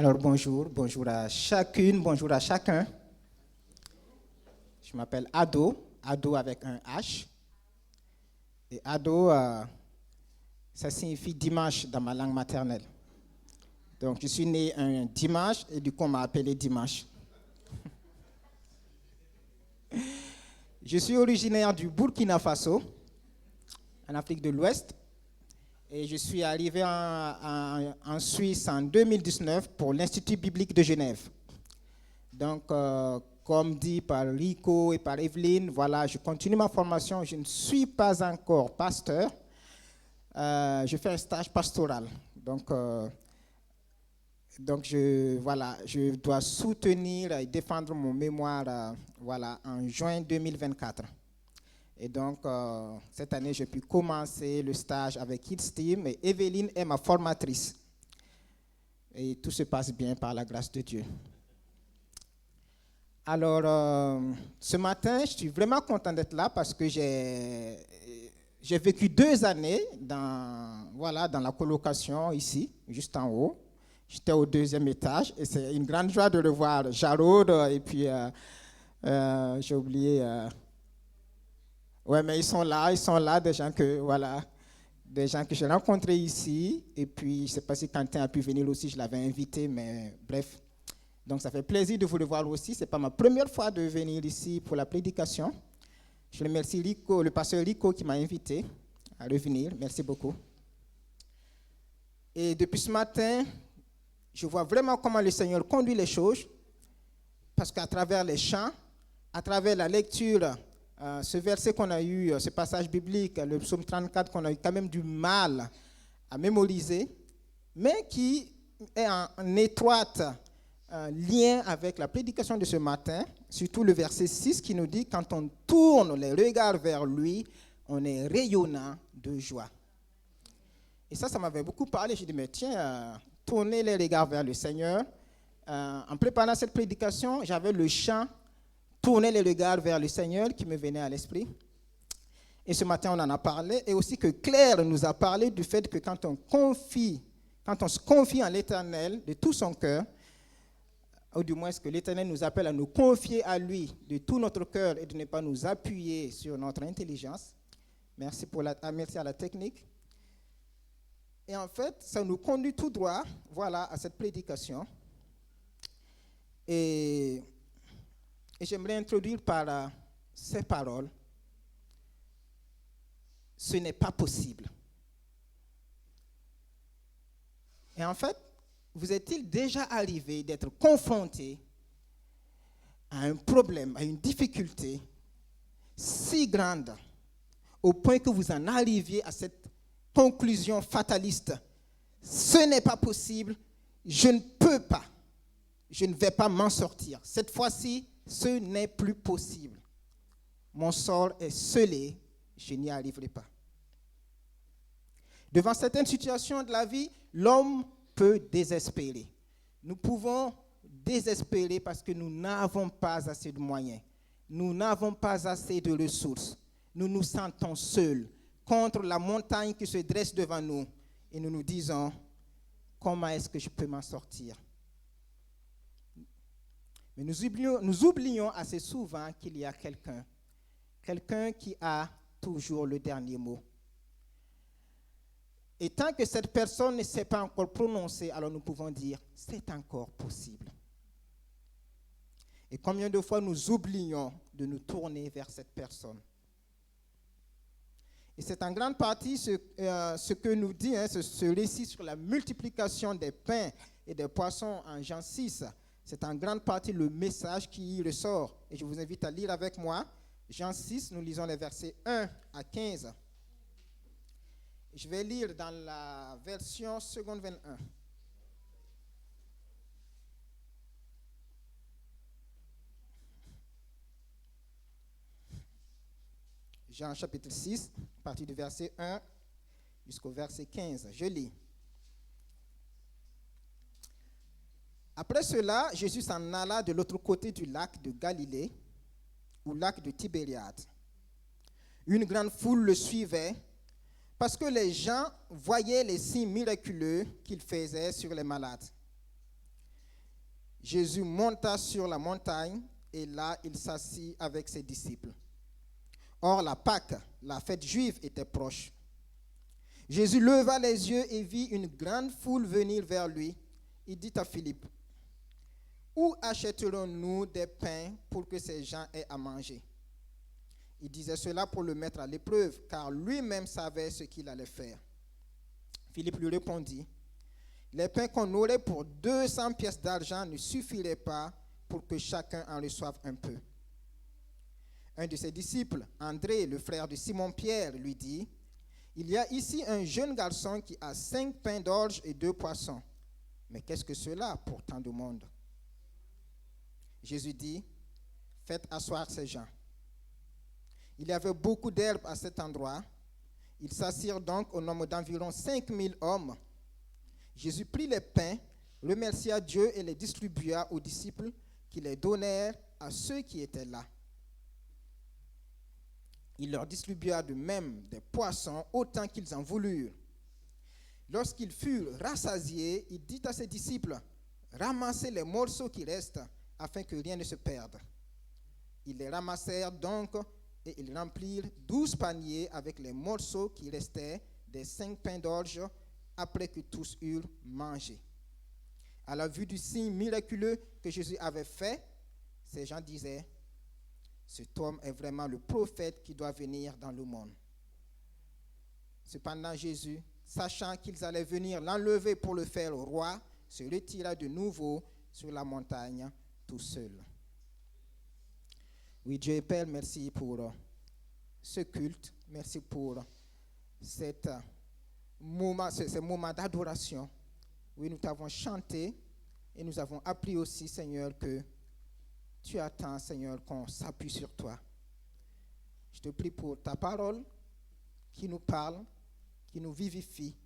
Alors bonjour à chacune, bonjour à chacun. Je m'appelle Ado avec un H. Et Ado, ça signifie dimanche dans ma langue maternelle. Donc je suis né un dimanche et du coup on m'a appelé Dimanche. Je suis originaire du Burkina Faso, en Afrique de l'Ouest. Et je suis arrivé en Suisse en 2019 pour l'Institut biblique de Genève. Donc, comme dit par Rico et par Evelyne, voilà, je continue ma formation. Je ne suis pas encore pasteur. Je fais un stage pastoral. Donc je dois soutenir et défendre mon mémoire en juin 2024. Et donc, cette année, j'ai pu commencer le stage avec Kids Team et Evelyne est ma formatrice. Et tout se passe bien par la grâce de Dieu. Alors, ce matin, je suis vraiment content d'être là parce que j'ai vécu 2 années dans la colocation ici, juste en haut. J'étais au 2e étage et c'est une grande joie de revoir Jarod et puis j'ai oublié... Ouais, mais ils sont là, des gens que j'ai rencontrés ici. Et puis, je ne sais pas si Quentin a pu venir aussi, je l'avais invité, mais bref. Donc, ça fait plaisir de vous revoir aussi. Ce n'est pas ma première fois de venir ici pour la prédication. Je remercie le pasteur Rico qui m'a invité à revenir. Merci beaucoup. Et depuis ce matin, je vois vraiment comment le Seigneur conduit les choses. Parce qu'à travers les chants, à travers la lecture, ce verset qu'on a eu, ce passage biblique, le psaume 34 qu'on a eu quand même du mal à mémoriser, mais qui est en étroite lien avec la prédication de ce matin, surtout le verset 6 qui nous dit « Quand on tourne les regards vers lui, on est rayonnant de joie ». Et ça m'avait beaucoup parlé. J'ai dit « Mais tiens, tourner les regards vers le Seigneur ». En préparant cette prédication, j'avais le chant tourner les regards vers le Seigneur qui me venait à l'esprit. Et ce matin, on en a parlé. Et aussi que Claire nous a parlé du fait que quand on se confie en l'Éternel de tout son cœur, ou du moins que l'Éternel nous appelle à nous confier à lui de tout notre cœur et de ne pas nous appuyer sur notre intelligence. Merci à la technique. Et en fait, ça nous conduit tout droit, à cette prédication. Et j'aimerais introduire par ces paroles. Ce n'est pas possible. Et en fait, vous est-il déjà arrivé d'être confronté à un problème, à une difficulté si grande, au point que vous en arriviez à cette conclusion fataliste? Ce n'est pas possible, je ne peux pas, je ne vais pas m'en sortir. Cette fois-ci, ce n'est plus possible. Mon sort est scellé, je n'y arriverai pas. Devant certaines situations de la vie, l'homme peut désespérer. Nous pouvons désespérer parce que nous n'avons pas assez de moyens. Nous n'avons pas assez de ressources. Nous nous sentons seuls contre la montagne qui se dresse devant nous. Et nous nous disons, comment est-ce que je peux m'en sortir? Mais nous oublions assez souvent qu'il y a quelqu'un qui a toujours le dernier mot. Et tant que cette personne ne s'est pas encore prononcée, alors nous pouvons dire, c'est encore possible. Et combien de fois nous oublions de nous tourner vers cette personne? Et c'est en grande partie ce que nous dit ce récit sur la multiplication des pains et des poissons en Jean 6. C'est en grande partie le message qui ressort. Et je vous invite à lire avec moi. Jean 6, nous lisons les versets 1 à 15. Je vais lire dans la version seconde 21. Jean chapitre 6, à partir du verset 1 jusqu'au verset 15. Je lis. Après cela, Jésus s'en alla de l'autre côté du lac de Galilée, au lac de Tibériade. Une grande foule le suivait parce que les gens voyaient les signes miraculeux qu'il faisait sur les malades. Jésus monta sur la montagne et là, il s'assit avec ses disciples. Or, la Pâque, la fête juive, était proche. Jésus leva les yeux et vit une grande foule venir vers lui. Il dit à Philippe, « Où achèterons-nous des pains pour que ces gens aient à manger ?» Il disait cela pour le mettre à l'épreuve, car lui-même savait ce qu'il allait faire. Philippe lui répondit, « Les pains qu'on aurait pour 200 pièces d'argent ne suffiraient pas pour que chacun en reçoive un peu. » Un de ses disciples, André, le frère de Simon-Pierre, lui dit, « Il y a ici un jeune garçon qui a 5 pains d'orge et 2 poissons. Mais qu'est-ce que cela pour tant de monde ?» Jésus dit, « Faites asseoir ces gens. » Il y avait beaucoup d'herbes à cet endroit. Ils s'assirent donc au nombre d'environ 5000 hommes. Jésus prit les pains, remercia Dieu et les distribua aux disciples qui les donnèrent à ceux qui étaient là. Il leur distribua de même des poissons autant qu'ils en voulurent. Lorsqu'ils furent rassasiés, il dit à ses disciples, « Ramassez les morceaux qui restent afin que rien ne se perde. » Ils les ramassèrent donc et ils remplirent 12 paniers avec les morceaux qui restaient des 5 pains d'orge après que tous eurent mangé. À la vue du signe miraculeux que Jésus avait fait, ces gens disaient, « Cet homme est vraiment le prophète qui doit venir dans le monde. » Cependant, Jésus, sachant qu'ils allaient venir l'enlever pour le faire roi, se retira de nouveau sur la montagne tout seul. Oui, Dieu et Père, merci pour ce culte. Merci pour ces moments d'adoration. Oui, nous t'avons chanté et nous avons appris aussi, Seigneur, que tu attends, Seigneur, qu'on s'appuie sur toi. Je te prie pour ta parole qui nous parle, qui nous vivifie.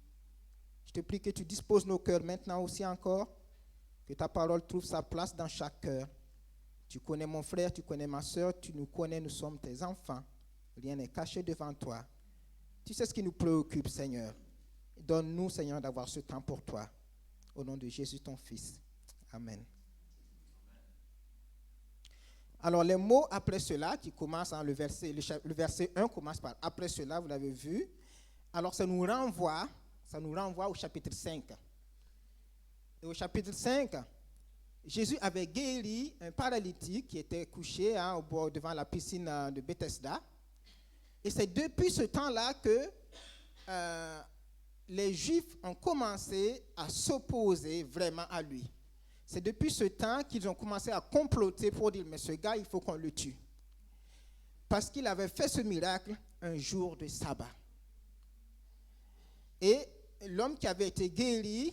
Je te prie que tu disposes nos cœurs maintenant aussi encore, que ta parole trouve sa place dans chaque cœur. Tu connais mon frère, tu connais ma soeur, tu nous connais, nous sommes tes enfants. Rien n'est caché devant toi. Tu sais ce qui nous préoccupe, Seigneur. Donne-nous, Seigneur, d'avoir ce temps pour toi. Au nom de Jésus, ton Fils. Amen. Alors, les mots après cela, qui commencent, le verset 1 commence par « après cela », vous l'avez vu. Alors, ça nous renvoie au chapitre 5. Et au chapitre 5, Jésus avait guéri un paralytique qui était couché au bord devant la piscine de Bethesda. Et c'est depuis ce temps-là que les Juifs ont commencé à s'opposer vraiment à lui. C'est depuis ce temps qu'ils ont commencé à comploter pour dire, mais ce gars, il faut qu'on le tue. Parce qu'il avait fait ce miracle un jour de sabbat. Et l'homme qui avait été guéri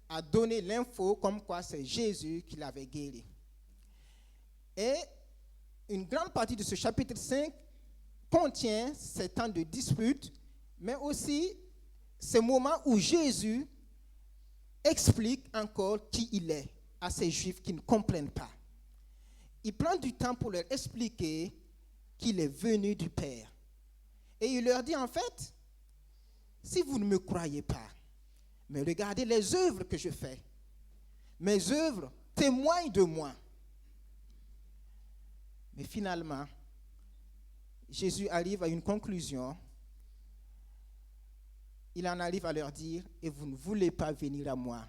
a donné l'info comme quoi c'est Jésus qui l'avait guéri. Et une grande partie de ce chapitre 5 contient ces temps de dispute, mais aussi ces moments où Jésus explique encore qui il est à ces Juifs qui ne comprennent pas. Il prend du temps pour leur expliquer qu'il est venu du Père. Et il leur dit en fait, si vous ne me croyez pas, mais regardez les œuvres que je fais. Mes œuvres témoignent de moi. Mais finalement, Jésus arrive à une conclusion. Il en arrive à leur dire, et vous ne voulez pas venir à moi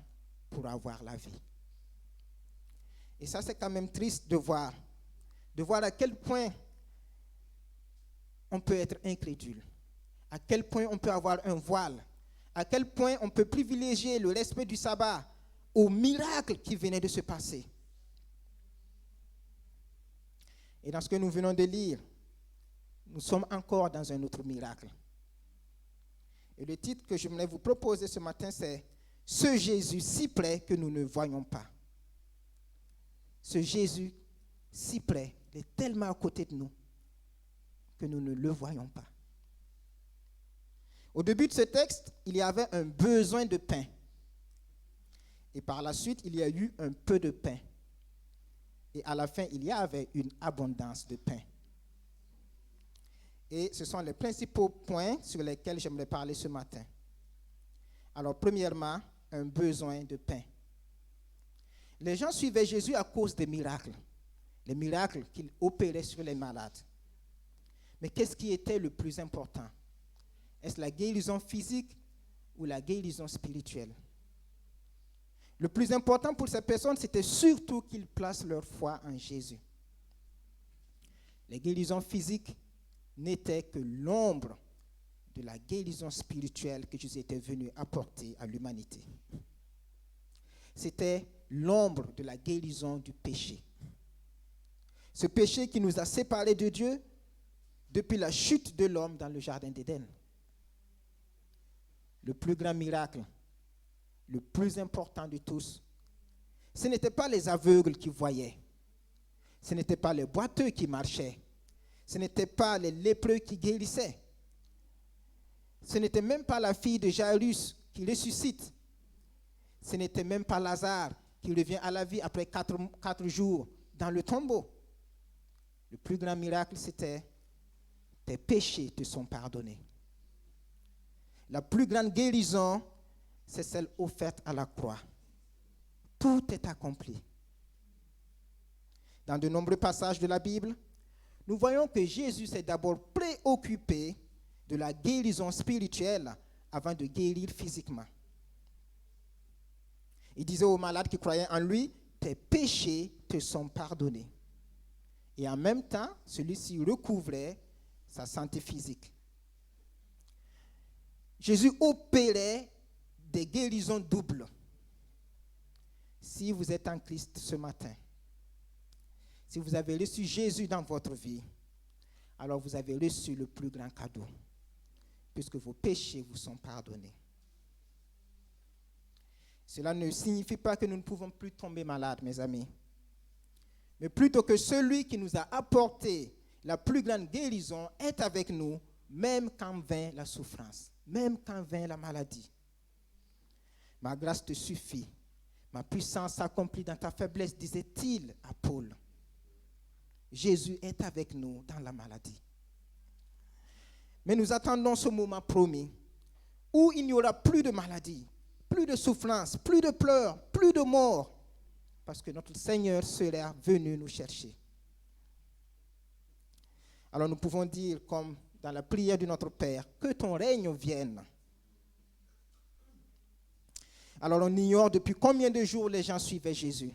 pour avoir la vie. Et ça, c'est quand même triste de voir à quel point on peut être incrédule, à quel point on peut avoir un voile, à quel point on peut privilégier le respect du sabbat au miracle qui venait de se passer. Et dans ce que nous venons de lire, nous sommes encore dans un autre miracle. Et le titre que je voulais vous proposer ce matin, c'est « Ce Jésus si près que nous ne voyons pas ». Ce Jésus si près, il est tellement à côté de nous que nous ne le voyons pas. Au début de ce texte, il y avait un besoin de pain. Et par la suite, il y a eu un peu de pain. Et à la fin, il y avait une abondance de pain. Et ce sont les principaux points sur lesquels j'aimerais parler ce matin. Alors, premièrement, un besoin de pain. Les gens suivaient Jésus à cause des miracles, les miracles qu'il opérait sur les malades. Mais qu'est-ce qui était le plus important? Est-ce la guérison physique ou la guérison spirituelle? Le plus important pour ces personnes, c'était surtout qu'ils placent leur foi en Jésus. Les guérisons physiques n'étaient que l'ombre de la guérison spirituelle que Jésus était venu apporter à l'humanité. C'était l'ombre de la guérison du péché. Ce péché qui nous a séparés de Dieu depuis la chute de l'homme dans le jardin d'Éden. Le plus grand miracle, le plus important de tous, ce n'était pas les aveugles qui voyaient, ce n'était pas les boiteux qui marchaient, ce n'était pas les lépreux qui guérissaient, ce n'était même pas la fille de Jairus qui ressuscite, ce n'était même pas Lazare qui revient à la vie après 4 jours dans le tombeau. Le plus grand miracle, c'était tes péchés te sont pardonnés. La plus grande guérison, c'est celle offerte à la croix. Tout est accompli. Dans de nombreux passages de la Bible, nous voyons que Jésus s'est d'abord préoccupé de la guérison spirituelle avant de guérir physiquement. Il disait aux malades qui croyaient en lui, tes péchés te sont pardonnés. Et en même temps, celui-ci recouvrait sa santé physique. Jésus opérait des guérisons doubles. Si vous êtes en Christ ce matin, si vous avez reçu Jésus dans votre vie, alors vous avez reçu le plus grand cadeau, puisque vos péchés vous sont pardonnés. Cela ne signifie pas que nous ne pouvons plus tomber malades, mes amis, mais plutôt que celui qui nous a apporté la plus grande guérison est avec nous, même quand vint la souffrance, même quand vint la maladie. Ma grâce te suffit, ma puissance s'accomplit dans ta faiblesse, disait-il à Paul. Jésus est avec nous dans la maladie. Mais nous attendons ce moment promis où il n'y aura plus de maladie, plus de souffrance, plus de pleurs, plus de mort, parce que notre Seigneur sera venu nous chercher. Alors nous pouvons dire, comme dans la prière de notre Père, que ton règne vienne. Alors on ignore depuis combien de jours les gens suivaient Jésus.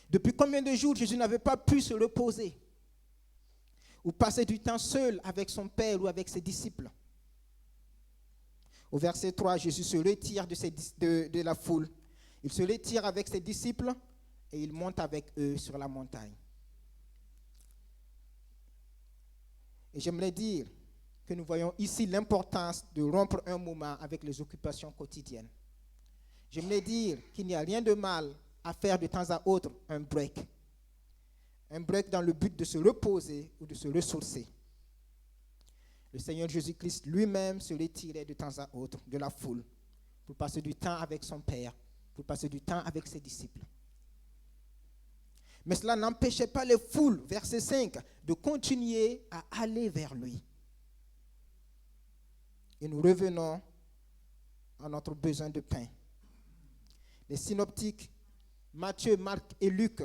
Depuis combien de jours Jésus n'avait pas pu se reposer ou passer du temps seul avec son Père ou avec ses disciples. Au verset 3, Jésus se retire de la foule. Il se retire avec ses disciples et il monte avec eux sur la montagne. Et j'aimerais dire que nous voyons ici l'importance de rompre un moment avec les occupations quotidiennes. J'aimerais dire qu'il n'y a rien de mal à faire de temps à autre un break. Un break dans le but de se reposer ou de se ressourcer. Le Seigneur Jésus-Christ lui-même se retirait de temps à autre de la foule pour passer du temps avec son Père, pour passer du temps avec ses disciples. Mais cela n'empêchait pas les foules, verset 5, de continuer à aller vers lui. Et nous revenons à notre besoin de pain. Les synoptiques, Matthieu, Marc et Luc,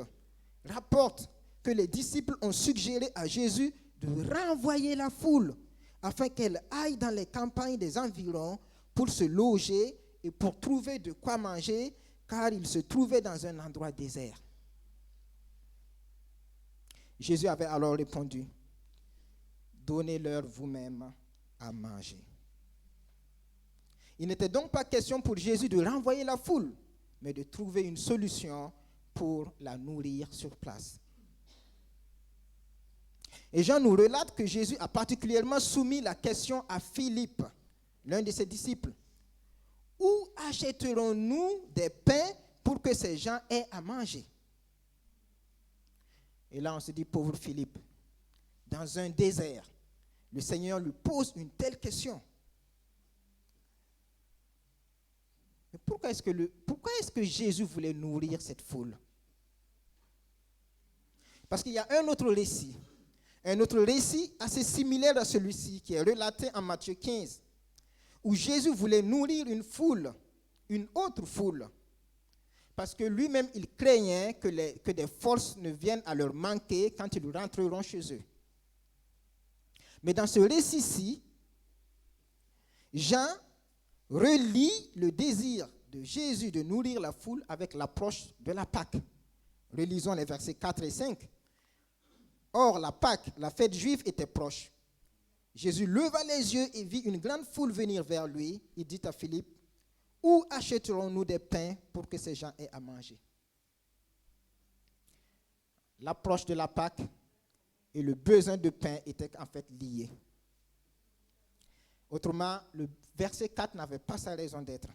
rapportent que les disciples ont suggéré à Jésus de renvoyer la foule afin qu'elle aille dans les campagnes des environs pour se loger et pour trouver de quoi manger, car ils se trouvaient dans un endroit désert. Jésus avait alors répondu, « Donnez-leur vous-même à manger. » Il n'était donc pas question pour Jésus de renvoyer la foule, mais de trouver une solution pour la nourrir sur place. Et Jean nous relate que Jésus a particulièrement soumis la question à Philippe, l'un de ses disciples. « Où achèterons-nous des pains pour que ces gens aient à manger ?» Et là, on se dit, pauvre Philippe, dans un désert, le Seigneur lui pose une telle question. Mais pourquoi est-ce que Jésus voulait nourrir cette foule? Parce qu'il y a un autre récit assez similaire à celui-ci, qui est relaté en Matthieu 15, où Jésus voulait nourrir une autre foule. Parce que lui-même, il craignait que des forces ne viennent à leur manquer quand ils rentreront chez eux. Mais dans ce récit-ci, Jean relie le désir de Jésus de nourrir la foule avec l'approche de la Pâque. Relisons les versets 4 et 5. Or, la Pâque, la fête juive, était proche. Jésus leva les yeux et vit une grande foule venir vers lui. Il dit à Philippe, « Où achèterons-nous des pains pour que ces gens aient à manger ?» L'approche de la Pâque et le besoin de pain étaient en fait liés. Autrement, le verset 4 n'avait pas sa raison d'être.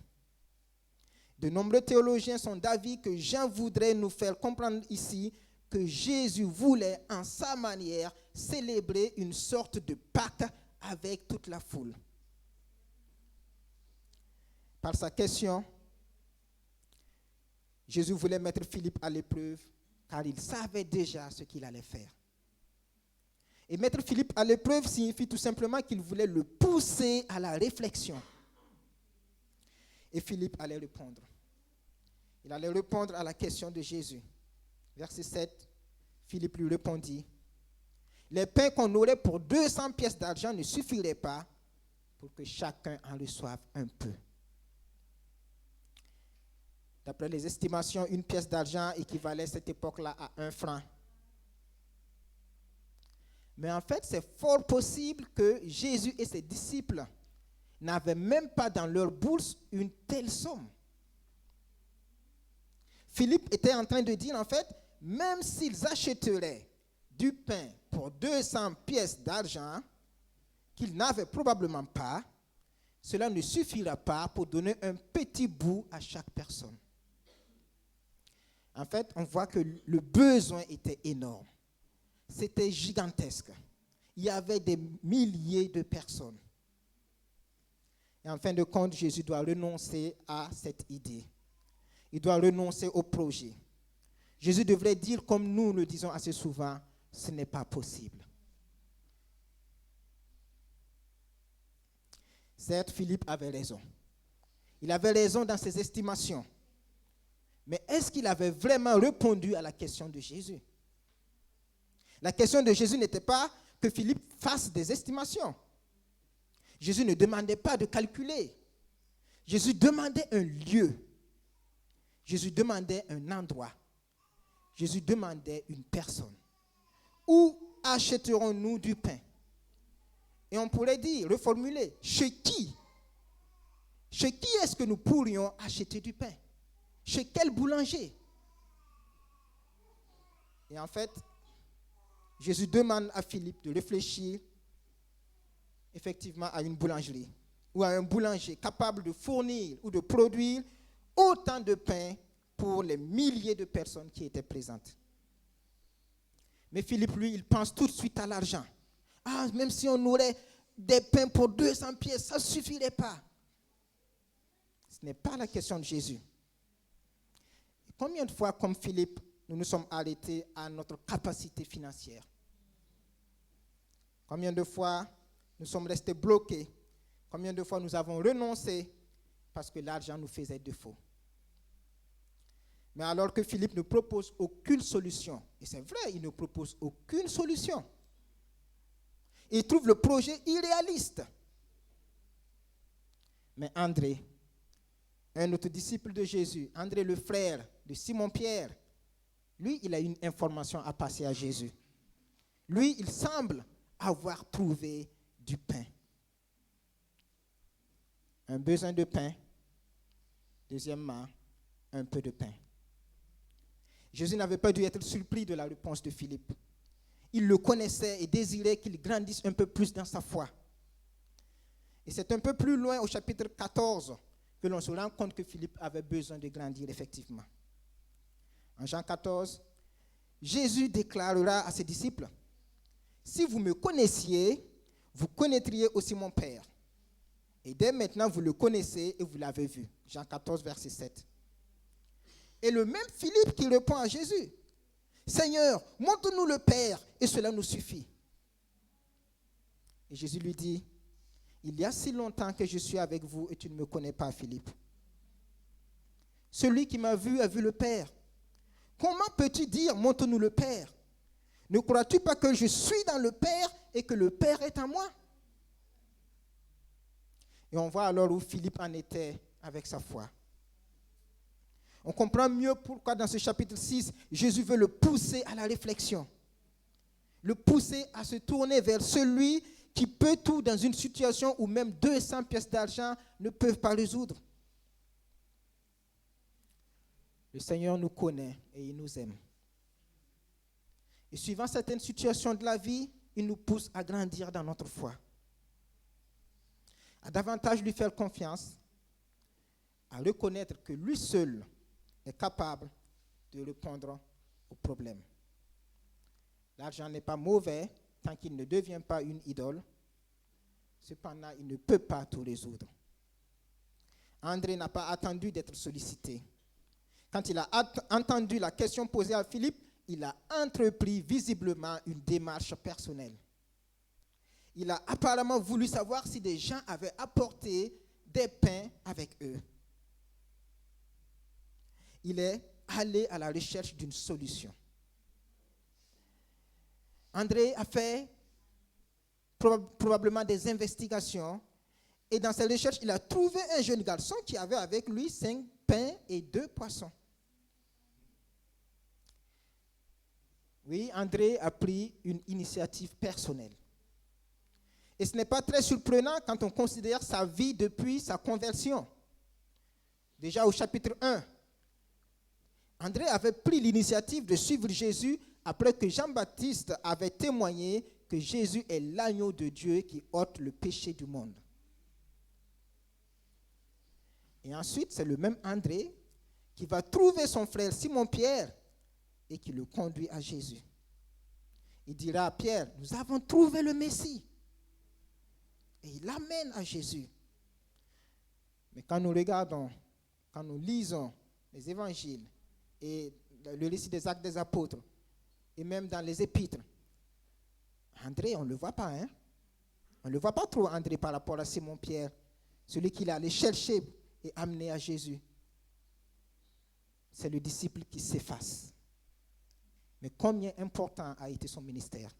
De nombreux théologiens sont d'avis que Jean voudrait nous faire comprendre ici que Jésus voulait, en sa manière, célébrer une sorte de Pâque avec toute la foule. Par sa question, Jésus voulait mettre Philippe à l'épreuve, car il savait déjà ce qu'il allait faire. Et mettre Philippe à l'épreuve signifie tout simplement qu'il voulait le pousser à la réflexion. Et Philippe allait répondre. Il allait répondre à la question de Jésus. Verset 7, Philippe lui répondit, « Les pains qu'on aurait pour 200 pièces d'argent ne suffiraient pas pour que chacun en reçoive un peu. » D'après les estimations, une pièce d'argent équivalait à cette époque-là à 1 franc. Mais en fait, c'est fort possible que Jésus et ses disciples n'avaient même pas dans leur bourse une telle somme. Philippe était en train de dire, en fait, même s'ils achèteraient du pain pour 200 pièces d'argent qu'ils n'avaient probablement pas, cela ne suffira pas pour donner un petit bout à chaque personne. En fait, on voit que le besoin était énorme. C'était gigantesque. Il y avait des milliers de personnes. Et en fin de compte, Jésus doit renoncer à cette idée. Il doit renoncer au projet. Jésus devrait dire, comme nous le disons assez souvent, ce n'est pas possible. Certes, Philippe avait raison. Il avait raison dans ses estimations. Mais est-ce qu'il avait vraiment répondu à la question de Jésus? La question de Jésus n'était pas que Philippe fasse des estimations. Jésus ne demandait pas de calculer. Jésus demandait un lieu. Jésus demandait un endroit. Jésus demandait une personne. Où achèterons-nous du pain? Et on pourrait dire, reformuler, chez qui? Chez qui est-ce que nous pourrions acheter du pain? Chez quel boulanger? Et en fait, Jésus demande à Philippe de réfléchir effectivement à une boulangerie ou à un boulanger capable de fournir ou de produire autant de pain pour les milliers de personnes qui étaient présentes. Mais Philippe, lui, il pense tout de suite à l'argent. Ah, même si on aurait des pains pour 200 pièces, ça ne suffirait pas. Ce n'est pas la question de Jésus. Combien de fois, comme Philippe, nous nous sommes arrêtés à notre capacité financière? Combien de fois nous sommes restés bloqués? Combien de fois nous avons renoncé parce que l'argent nous faisait défaut? Mais alors que Philippe ne propose aucune solution, et c'est vrai, il ne propose aucune solution, il trouve le projet irréaliste. Mais André, un autre disciple de Jésus, André le frère de Simon-Pierre, lui, il a une information à passer à Jésus. Lui, il semble avoir trouvé du pain. Un besoin de pain. Deuxièmement, un peu de pain. Jésus n'avait pas dû être surpris de la réponse de Philippe. Il le connaissait et désirait qu'il grandisse un peu plus dans sa foi. Et c'est un peu plus loin au chapitre 14 que l'on se rend compte que Philippe avait besoin de grandir effectivement. En Jean 14, Jésus déclarera à ses disciples, « Si vous me connaissiez, vous connaîtriez aussi mon Père. Et dès maintenant, vous le connaissez et vous l'avez vu. » Jean 14, verset 7. Et le même Philippe qui répond à Jésus, « Seigneur, montre-nous le Père et cela nous suffit. » Et Jésus lui dit, « Il y a si longtemps que je suis avec vous et tu ne me connais pas, Philippe. Celui qui m'a vu a vu le Père. Comment peux-tu dire, montre-nous le Père? Ne crois-tu pas que je suis dans le Père et que le Père est en moi? Et on voit alors où Philippe en était avec sa foi. On comprend mieux pourquoi dans ce chapitre 6, Jésus veut le pousser à la réflexion. Le pousser à se tourner vers celui qui peut tout dans une situation où même 200 pièces d'argent ne peuvent pas résoudre. Le Seigneur nous connaît et il nous aime. Et suivant certaines situations de la vie, il nous pousse à grandir dans notre foi, à davantage lui faire confiance, à reconnaître que lui seul est capable de répondre aux problèmes. L'argent n'est pas mauvais tant qu'il ne devient pas une idole. Cependant, il ne peut pas tout résoudre. André n'a pas attendu d'être sollicité. Quand il a entendu la question posée à Philippe, il a entrepris visiblement une démarche personnelle. Il a apparemment voulu savoir si des gens avaient apporté des pains avec eux. Il est allé à la recherche d'une solution. André a fait probablement des investigations et dans ses recherches, il a trouvé un jeune garçon qui avait avec lui 5 pains et 2 poissons. Oui, André a pris une initiative personnelle. Et ce n'est pas très surprenant quand on considère sa vie depuis sa conversion. Déjà au chapitre 1, André avait pris l'initiative de suivre Jésus après que Jean-Baptiste avait témoigné que Jésus est l'agneau de Dieu qui ôte le péché du monde. Et ensuite, c'est le même André qui va trouver son frère Simon-Pierre et qui le conduit à Jésus. Il dira à Pierre, nous avons trouvé le Messie. Et il l'amène à Jésus. Mais quand nous regardons, quand nous lisons les évangiles et le récit des actes des apôtres, et même dans les épîtres, André, on ne le voit pas, hein? On ne le voit pas trop, André, par rapport à Simon-Pierre, celui qu'il est allé chercher et amener à Jésus. C'est le disciple qui s'efface. Mais combien important a été son ministère.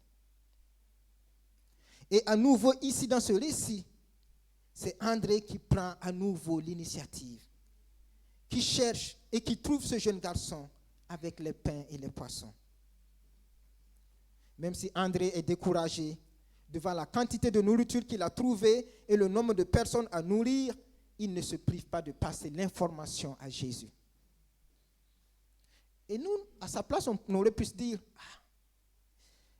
Et à nouveau, ici dans ce récit, c'est André qui prend à nouveau l'initiative, qui cherche et qui trouve ce jeune garçon avec les pains et les poissons. Même si André est découragé devant la quantité de nourriture qu'il a trouvée et le nombre de personnes à nourrir, il ne se prive pas de passer l'information à Jésus. Et nous, à sa place, on aurait pu se dire,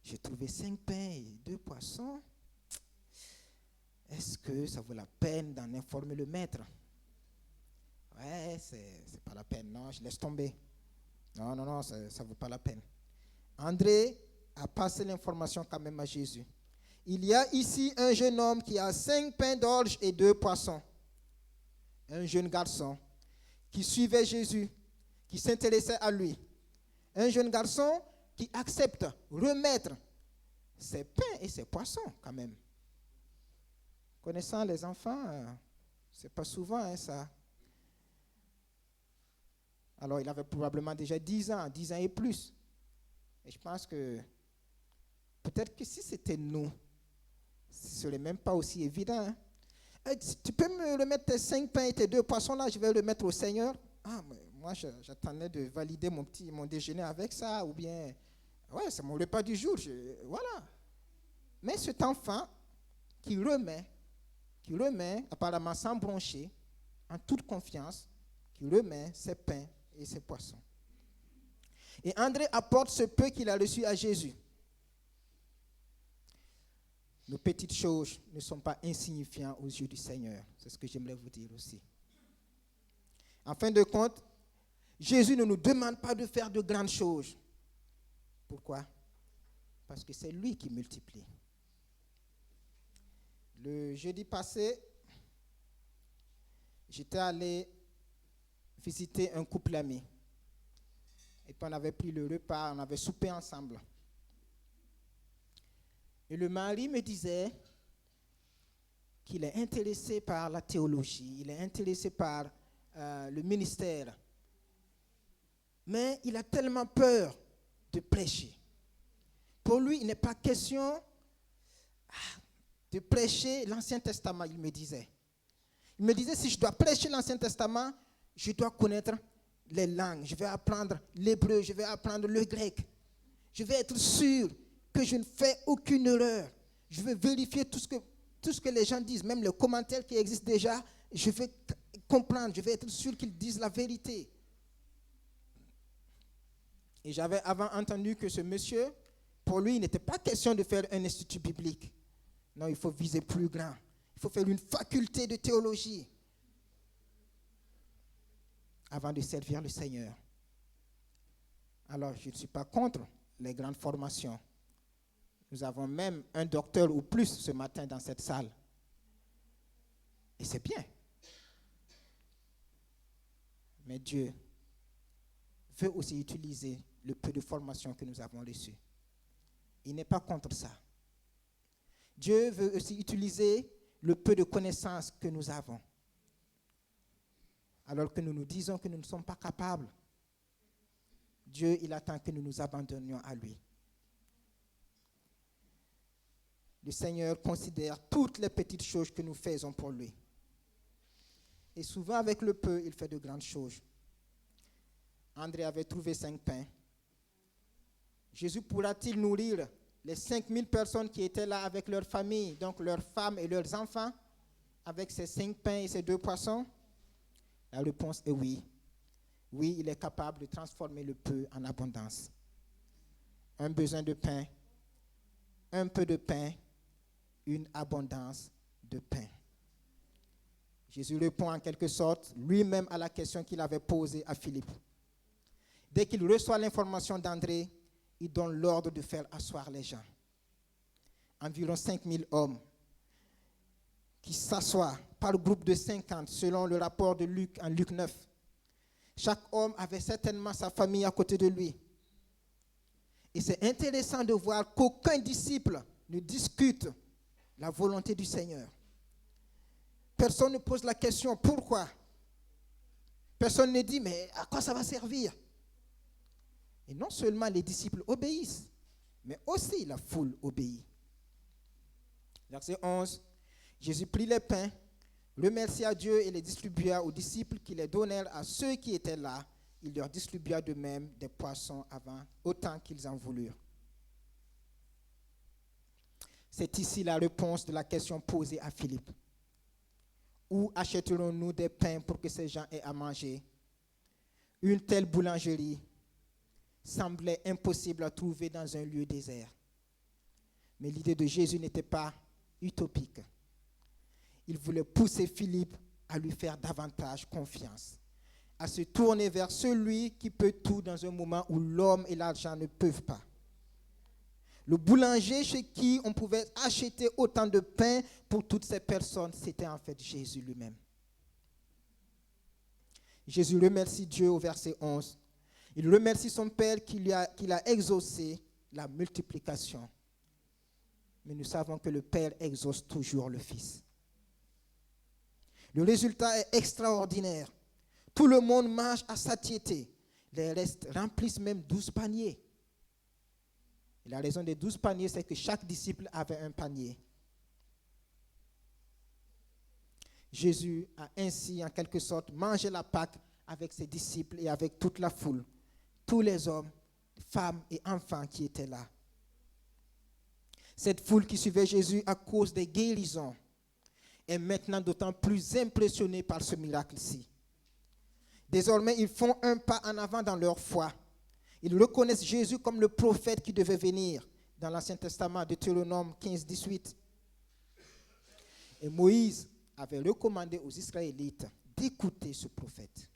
j'ai trouvé 5 pains et 2 poissons. Est-ce que ça vaut la peine d'en informer le maître? Ouais, c'est pas la peine. Non, je laisse tomber. Non, ça ne vaut pas la peine. André a passé l'information quand même à Jésus. Il y a ici un jeune homme qui a 5 pains d'orge et 2 poissons. Un jeune garçon qui suivait Jésus, qui s'intéressait à lui. Un jeune garçon qui accepte remettre ses pains et ses poissons quand même. Connaissant les enfants, c'est pas souvent ça. Alors il avait probablement déjà 10 ans et plus. Et je pense que peut-être que si c'était nous, ce ne serait même pas aussi évident. Hein? Tu peux me remettre tes 5 pains et tes 2 poissons là, je vais le mettre au Seigneur. Moi j'attendais de valider mon déjeuner avec ça, ou bien, ouais, c'est mon repas du jour. Voilà. Mais cet enfant qui remet, apparemment sans broncher, en toute confiance, qui remet ses pains et ses poissons. Et André apporte ce peu qu'il a reçu à Jésus. Nos petites choses ne sont pas insignifiantes aux yeux du Seigneur. C'est ce que j'aimerais vous dire aussi. En fin de compte, Jésus ne nous demande pas de faire de grandes choses. Pourquoi? Parce que c'est lui qui multiplie. Le jeudi passé, j'étais allé visiter un couple ami. Et puis on avait pris le repas, on avait soupé ensemble. Et le mari me disait qu'il est intéressé par la théologie, il est intéressé par le ministère Mais il a tellement peur de prêcher. Pour lui, il n'est pas question de prêcher l'Ancien Testament, il me disait. Il me disait, si je dois prêcher l'Ancien Testament, je dois connaître les langues. Je vais apprendre l'hébreu, je vais apprendre le grec. Je vais être sûr que je ne fais aucune erreur. Je vais vérifier tout ce que les gens disent, même les commentaires qui existent déjà. Je vais comprendre, je vais être sûr qu'ils disent la vérité. Et j'avais avant entendu que ce monsieur, pour lui, il n'était pas question de faire un institut biblique. Non, il faut viser plus grand. Il faut faire une faculté de théologie avant de servir le Seigneur. Alors, je ne suis pas contre les grandes formations. Nous avons même un docteur ou plus ce matin dans cette salle. Et c'est bien. Mais Dieu veut aussi utiliser le peu de formation que nous avons reçu. Il n'est pas contre ça. Dieu veut aussi utiliser le peu de connaissances que nous avons. Alors que nous nous disons que nous ne sommes pas capables, Dieu, il attend que nous nous abandonnions à lui. Le Seigneur considère toutes les petites choses que nous faisons pour lui. Et souvent, avec le peu, il fait de grandes choses. André avait trouvé 5 pains. Jésus pourra-t-il nourrir les 5000 personnes qui étaient là avec leurs familles, donc leurs femmes et leurs enfants, avec ces 5 pains et ces 2 poissons? La réponse est oui. Oui, il est capable de transformer le peu en abondance. Un besoin de pain, un peu de pain, une abondance de pain. Jésus répond en quelque sorte lui-même à la question qu'il avait posée à Philippe. Dès qu'il reçoit l'information d'André, il donne l'ordre de faire asseoir les gens. Environ 5000 hommes qui s'assoient par groupe de 50 selon le rapport de Luc en Luc 9. Chaque homme avait certainement sa famille à côté de lui. Et c'est intéressant de voir qu'aucun disciple ne discute la volonté du Seigneur. Personne ne pose la question pourquoi. Personne ne dit mais à quoi ça va servir? Et non seulement les disciples obéissent, mais aussi la foule obéit. Verset 11, Jésus prit les pains, remercia Dieu et les distribua aux disciples qui les donnèrent à ceux qui étaient là. Il leur distribua de même des poissons avant, autant qu'ils en voulurent. C'est ici la réponse de la question posée à Philippe. Où achèterons-nous des pains pour que ces gens aient à manger? Une telle boulangerie semblait impossible à trouver dans un lieu désert. Mais l'idée de Jésus n'était pas utopique. Il voulait pousser Philippe à lui faire davantage confiance, à se tourner vers celui qui peut tout dans un moment où l'homme et l'argent ne peuvent pas. Le boulanger chez qui on pouvait acheter autant de pain pour toutes ces personnes, c'était en fait Jésus lui-même. Jésus remercie Dieu au verset 11. Il remercie son Père qui a exaucé la multiplication. Mais nous savons que le Père exauce toujours le Fils. Le résultat est extraordinaire. Tout le monde mange à satiété. Les restes remplissent même 12 paniers. Et la raison des 12 paniers, c'est que chaque disciple avait un panier. Jésus a ainsi, en quelque sorte, mangé la Pâque avec ses disciples et avec toute la foule. Tous les hommes, femmes et enfants qui étaient là. Cette foule qui suivait Jésus à cause des guérisons est maintenant d'autant plus impressionnée par ce miracle-ci. Désormais, ils font un pas en avant dans leur foi. Ils reconnaissent Jésus comme le prophète qui devait venir dans l'Ancien Testament, Deutéronome 15, 18. Et Moïse avait recommandé aux Israélites d'écouter ce prophète.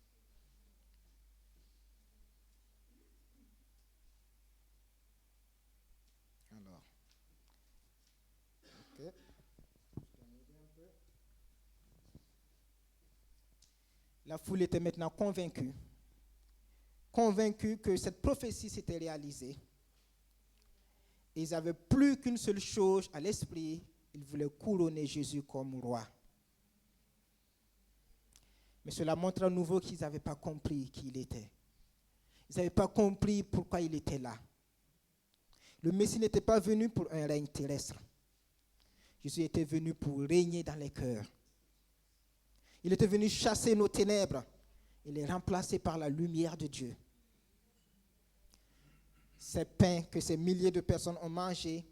Alors, ok. La foule était maintenant convaincue que cette prophétie s'était réalisée. Et ils n'avaient plus qu'une seule chose à l'esprit, ils voulaient couronner Jésus comme roi. Mais cela montre à nouveau qu'ils n'avaient pas compris qui il était. Ils n'avaient pas compris pourquoi il était là. Le Messie n'était pas venu pour un règne terrestre. Jésus était venu pour régner dans les cœurs. Il était venu chasser nos ténèbres et les remplacer par la lumière de Dieu. Ces pains que ces milliers de personnes ont mangés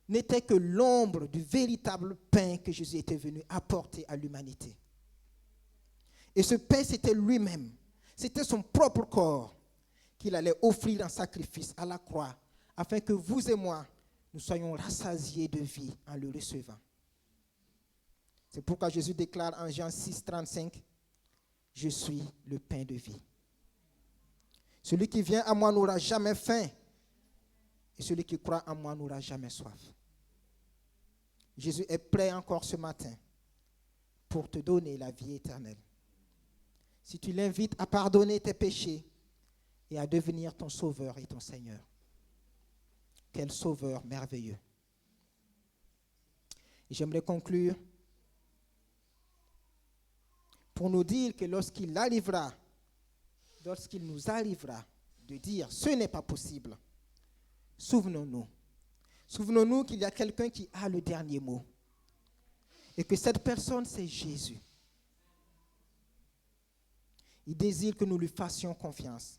n'étaient que l'ombre du véritable pain que Jésus était venu apporter à l'humanité. Et ce pain, c'était lui-même. C'était son propre corps qu'il allait offrir en sacrifice à la croix, afin que vous et moi, nous soyons rassasiés de vie en le recevant. C'est pourquoi Jésus déclare en Jean 6, 35, « Je suis le pain de vie. Celui qui vient à moi n'aura jamais faim, et celui qui croit en moi n'aura jamais soif. » Jésus est prêt encore ce matin pour te donner la vie éternelle. Si tu l'invites à pardonner tes péchés et à devenir ton sauveur et ton Seigneur. Quel sauveur merveilleux. Et j'aimerais conclure pour nous dire que lorsqu'il nous arrivera de dire « ce n'est pas possible », souvenons-nous qu'il y a quelqu'un qui a le dernier mot et que cette personne, c'est Jésus. Il désire que nous lui fassions confiance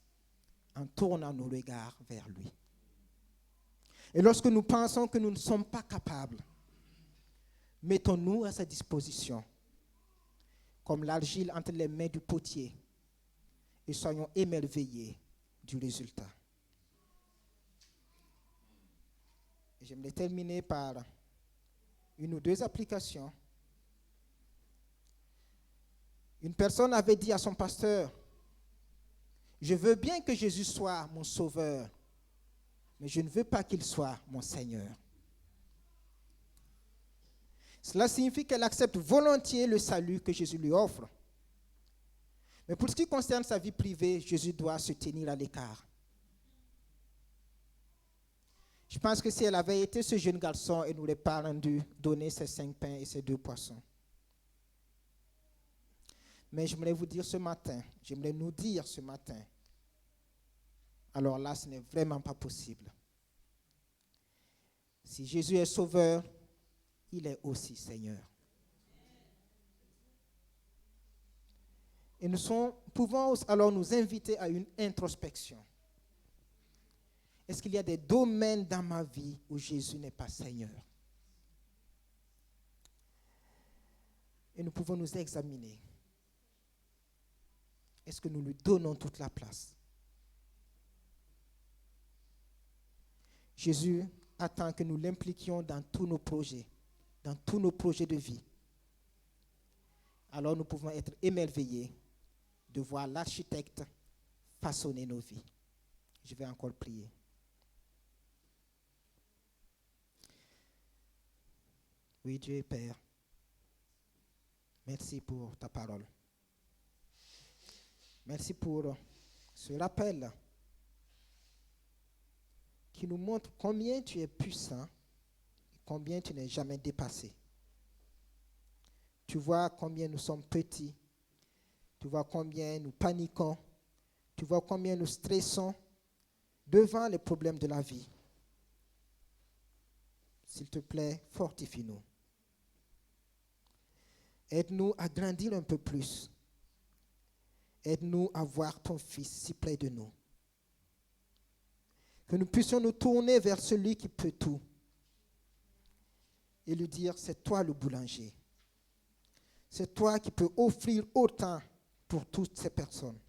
en tournant nos regards vers lui. Et lorsque nous pensons que nous ne sommes pas capables, mettons-nous à sa disposition, comme l'argile entre les mains du potier, et soyons émerveillés du résultat. Et j'aimerais terminer par une ou deux applications. Une personne avait dit à son pasteur, « Je veux bien que Jésus soit mon sauveur, mais je ne veux pas qu'il soit mon Seigneur. » Cela signifie qu'elle accepte volontiers le salut que Jésus lui offre. Mais pour ce qui concerne sa vie privée, Jésus doit se tenir à l'écart. Je pense que si elle avait été ce jeune garçon, elle n'aurait pas rendu donner ses 5 pains et ses 2 poissons. Mais j'aimerais vous dire ce matin, j'aimerais nous dire ce matin, alors là, ce n'est vraiment pas possible. Si Jésus est sauveur, il est aussi Seigneur. Et nous pouvons alors nous inviter à une introspection. Est-ce qu'il y a des domaines dans ma vie où Jésus n'est pas Seigneur? Et nous pouvons nous examiner. Est-ce que nous lui donnons toute la place? Jésus attend que nous l'impliquions dans tous nos projets de vie. Alors nous pouvons être émerveillés de voir l'architecte façonner nos vies. Je vais encore prier. Oui, Dieu Père, merci pour ta parole. Merci pour ce rappel qui nous montre combien tu es puissant et combien tu n'es jamais dépassé. Tu vois combien nous sommes petits, tu vois combien nous paniquons, tu vois combien nous stressons devant les problèmes de la vie. S'il te plaît, fortifie-nous. Aide-nous à grandir un peu plus. Aide-nous à voir ton Fils si près de nous. Que nous puissions nous tourner vers celui qui peut tout et lui dire, c'est toi le boulanger. C'est toi qui peux offrir autant pour toutes ces personnes.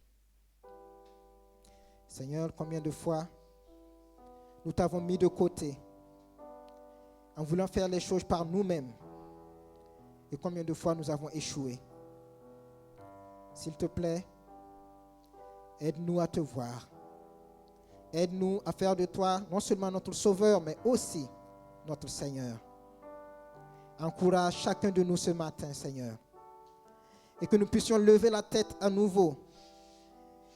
Seigneur, combien de fois nous t'avons mis de côté en voulant faire les choses par nous-mêmes et combien de fois nous avons échoué. S'il te plaît, aide-nous à te voir. Aide-nous à faire de toi non seulement notre Sauveur, mais aussi notre Seigneur. Encourage chacun de nous ce matin, Seigneur. Et que nous puissions lever la tête à nouveau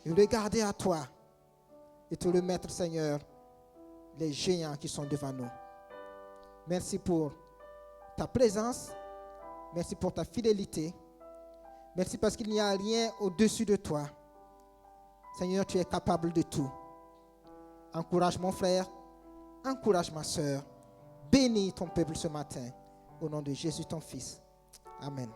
et regarder à toi et te remettre, Seigneur, les géants qui sont devant nous. Merci pour ta présence. Merci pour ta fidélité. Merci parce qu'il n'y a rien au-dessus de toi. Seigneur, tu es capable de tout. Encourage mon frère, encourage ma soeur. Bénis ton peuple ce matin. Au nom de Jésus, ton Fils. Amen.